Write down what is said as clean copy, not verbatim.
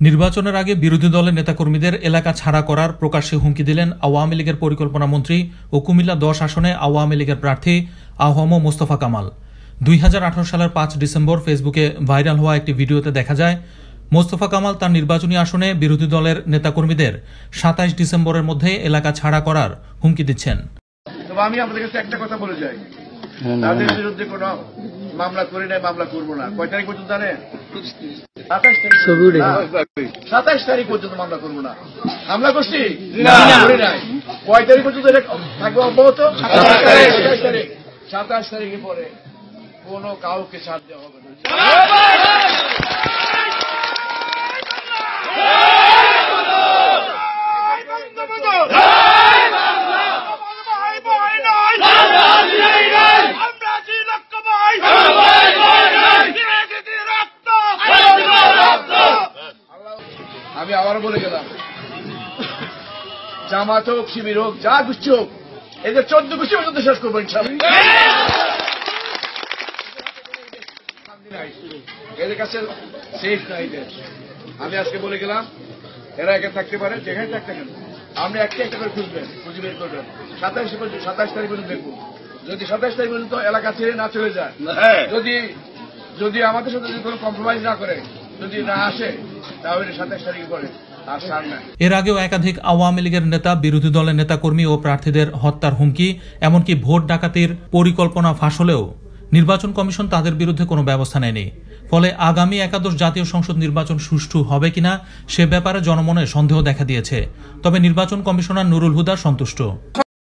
নির্বাচনের আগে বিরোধী দলের নেতাকর্মীদের এলাকা ছাড়া করার প্রকাশ্যে হুমকি দিলেন আওয়ামী লীগের পরিকল্পনা মন্ত্রী ও কুমিল্লা ১০ আসনে আওয়ামী লীগের প্রার্থী আহম মোস্তফা কামাল। ২০১৮ সালের ৫ ডিসেম্বর ফেসবুকে ভাইরাল হওয়া একটি ভিডিওতে দেখা যায় মোস্তফা কামাল তার নির্বাচনী আসনে বিরোধী দলের নেতাকর্মীদের ২৭ ডিসেম্বরের মধ্যে এলাকা ছাড়া করার হুমকি দিচ্ছেন। আমি আপনাদের কাছে একটা কথা বলে যাই, তাদের বিরুদ্ধে কোনো মামলা করি নাই, মামলা করবো না। কয় তারিখ পর্যন্ত জানেন? ২৭ তারিখ পর্যন্ত মামলা করবো না। হামলা করছি করি নাই। কয় তারিখ পর্যন্ত থাকবো অব্যাহত? ২৭ তারিখে পরে কোনো কাউকে ছাড় দেওয়া হবে না। আমি আবার বলে গেলাম, জামাত হোক, শিবির হোক, যা গুচ্ছ হোক, এদের ১৪ গোষ্ঠী পর্যন্ত শেষ করবো ইনশাআল্লাহ। এদের কাছে সেফ নাই দেশ। আমি আজকে বলে গেলাম, এরা একে থাকতে পারে, যেখানে থাকতে কেন আপনি একটা একটা করে খুঁজবেন, খুঁজে বের করবেন। ২৭ তারিখ পর্যন্ত দেখুন, যদি ২৭ তারিখ পর্যন্ত এলাকা ছেড়ে না চলে যায়, যদি আমাদের সাথে কোনো কম্প্রোমাইজ না করে, যদি না আসে, তাহলে ২৭ তারিখ পরে আর ছাড় না। এর আগেও একাধিক আওয়ামী লীগের নেতা বিরোধী দলের নেতাকর্মী ও প্রার্থীদের হত্যার হুমকি, এমনকি ভোট ডাকাতির পরিকল্পনা ফাঁস হলেও নির্বাচন কমিশন তাদের বিরুদ্ধে কোনো ব্যবস্থা নেয়নি। ফলে আগামী একাদশ জাতীয় সংসদ নির্বাচন সুষ্ঠু হবে কিনা সে ব্যাপারে জনমনে সন্দেহ দেখা দিয়েছে। তবে নির্বাচন কমিশনার নুরুল হুদা সন্তুষ্ট।